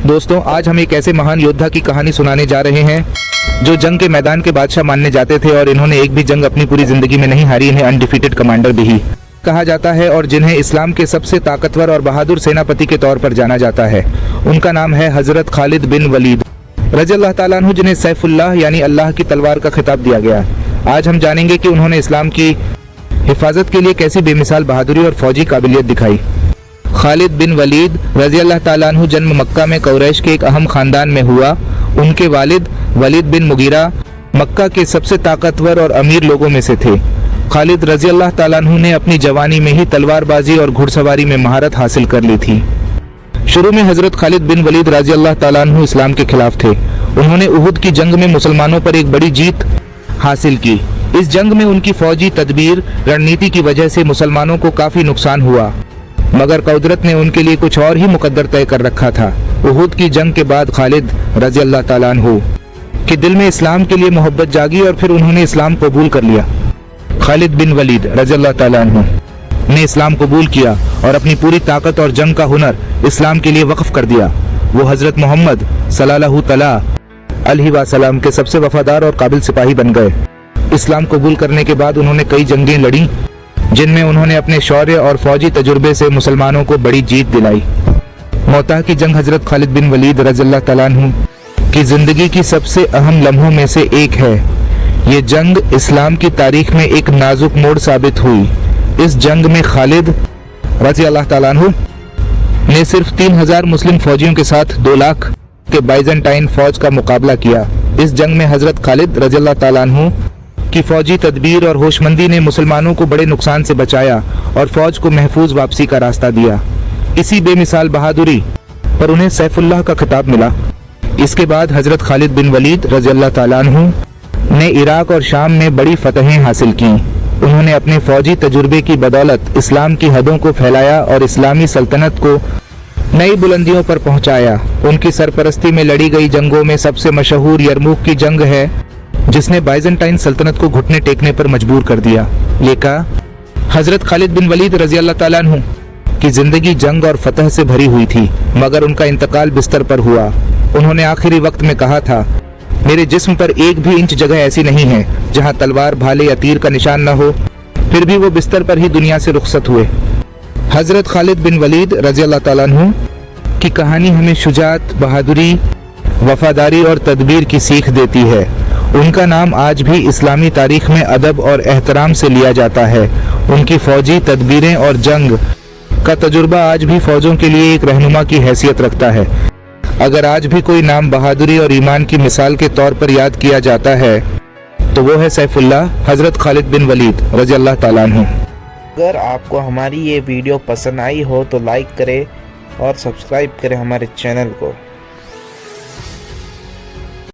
दोस्तों, आज हम एक ऐसे महान योद्धा की कहानी सुनाने जा रहे हैं जो जंग के मैदान के बादशाह मानने जाते थे और इन्होंने एक भी जंग अपनी पूरी जिंदगी में नहीं हारी। इन्हें अनडिफीटेड कमांडर भी कहा जाता है और जिन्हें इस्लाम के सबसे ताकतवर और बहादुर सेनापति के तौर पर जाना जाता है। उनका नाम है हजरत खालिद बिन वलीद रज़ी अल्लाह ताला अन्हु, जिन्हें सैफुल्लाह यानी अल्लाह की तलवार का खिताब दिया गया। आज हम जानेंगे कि उन्होंने इस्लाम की हिफाजत के लिए कैसी बेमिसाल बहादुरी और फौजी काबिलियत दिखाई। खालिद बिन वलीद रज़ी अल्लाह ताला अन्हु जन्म मक्का में कुरैश के एक अहम खानदान में हुआ। उनके वालिद वलीद बिन मुगीरा मक्का के सबसे ताकतवर और अमीर लोगों में से थे। खालिद रज़ी अल्लाह ताला अन्हु ने अपनी जवानी में ही तलवारबाजी और घुड़सवारी में महारत हासिल कर ली थी। शुरू में हजरत खालिद बिन वलीद रज़ी अल्लाह ताला अन्हु इस्लाम के खिलाफ थे। उन्होंने उहुद की जंग में मुसलमानों पर एक बड़ी जीत हासिल की। इस जंग में उनकी फौजी तदबीर रणनीति की वजह से मुसलमानों को काफी नुकसान हुआ, मगर कुदरत ने उनके लिए कुछ और ही मुकद्दर तय कर रखा था। उहुद की जंग के बाद खालिद रज़ी अल्लाह ताला अन्हु के दिल में इस्लाम के लिए मोहब्बत जागी और फिर उन्होंने इस्लाम कबूल कर लिया। खालिद बिन वलीद रज़ी अल्लाह ताला अन्हु ने इस्लाम कबूल किया और अपनी पूरी ताकत और जंग का हुनर इस्लाम के लिए वक्फ कर दिया। वो हजरत मोहम्मद सल्लल्लाहु अलैहि वसल्लम के सबसे वफादार और काबिल सिपाही बन गए। इस्लाम कबूल करने के बाद उन्होंने कई जंगें लड़ी, जिनमें उन्होंने अपने शौर्य और फौजी तजुर्बे से मुसलमानों को बड़ी जीत दिलाई। मोता की जंग हजरत खालिद बिन वलीद रज़ी अल्लाह ताला अन्हु की जिंदगी की सबसे अहम लम्हों में से एक है। ये जंग इस्लाम की तारीख में एक नाजुक मोड़ साबित हुई। इस जंग में खालिद रज़ी अल्लाह ताला अन्हु ने सिर्फ 3000 मुस्लिम फौजियों के साथ 2 लाख के बाइजेंटाइन फौज का मुकाबला किया। इस जंग में हजरत खालिद रज़ी अल्लाह ताला अन्हु की फौजी तदबीर और होशमंदी ने मुसलमानों को बड़े नुकसान से बचाया और फौज को महफूज वापसी का रास्ता दिया। इसी बेमिसाल बहादुरी पर उन्हें सैफुल्लाह का खिताब मिला। इसके बाद हजरत खालिद बिन वलीद रज़ी अल्लाह ताला अन्हु ने इराक और शाम में बड़ी फतहें हासिल की। उन्होंने अपने फौजी तजुर्बे की बदौलत इस्लाम की हदों को फैलाया और इस्लामी सल्तनत को नई बुलंदियों पर पहुंचाया। उनकी सरपरस्ती में लड़ी गई जंगों में सबसे मशहूर यरमुक की जंग है, जिसने बाइजेंटाइन सल्तनत को घुटने टेकने पर मजबूर कर दिया। लेकिन हजरत खालिद बिन वलीद रज़ी अल्लाह ताला अन्हु की जिंदगी जंग और फतह से भरी हुई थी, मगर उनका इंतकाल बिस्तर पर हुआ। उन्होंने आखिरी वक्त में कहा था, मेरे जिस्म पर एक भी इंच जगह ऐसी नहीं है जहां तलवार, भाले या तीर का निशान न हो। फिर भी वो बिस्तर पर ही दुनिया से रुखसत हुए। हजरत खालिद बिन वलीद रज़ी अल्लाह ताला अन्हु की कहानी हमें शुजाअत, बहादुरी, वफादारी और तदबीर की सीख देती है। उनका नाम आज भी इस्लामी तारीख में अदब और एहतराम से लिया जाता है। उनकी फौजी तदबीरें और जंग का तजुर्बा आज भी फौजों के लिए एक रहनुमा की हैसियत रखता है। अगर आज भी कोई नाम बहादुरी और ईमान की मिसाल के तौर पर याद किया जाता है तो वो है सैफुल्लाह हजरत खालिद बिन वलीद रज़ी अल्लाह ताला अन्हु। अगर आपको हमारी ये वीडियो पसंद आई हो तो लाइक करें और सब्सक्राइब करें हमारे चैनल को।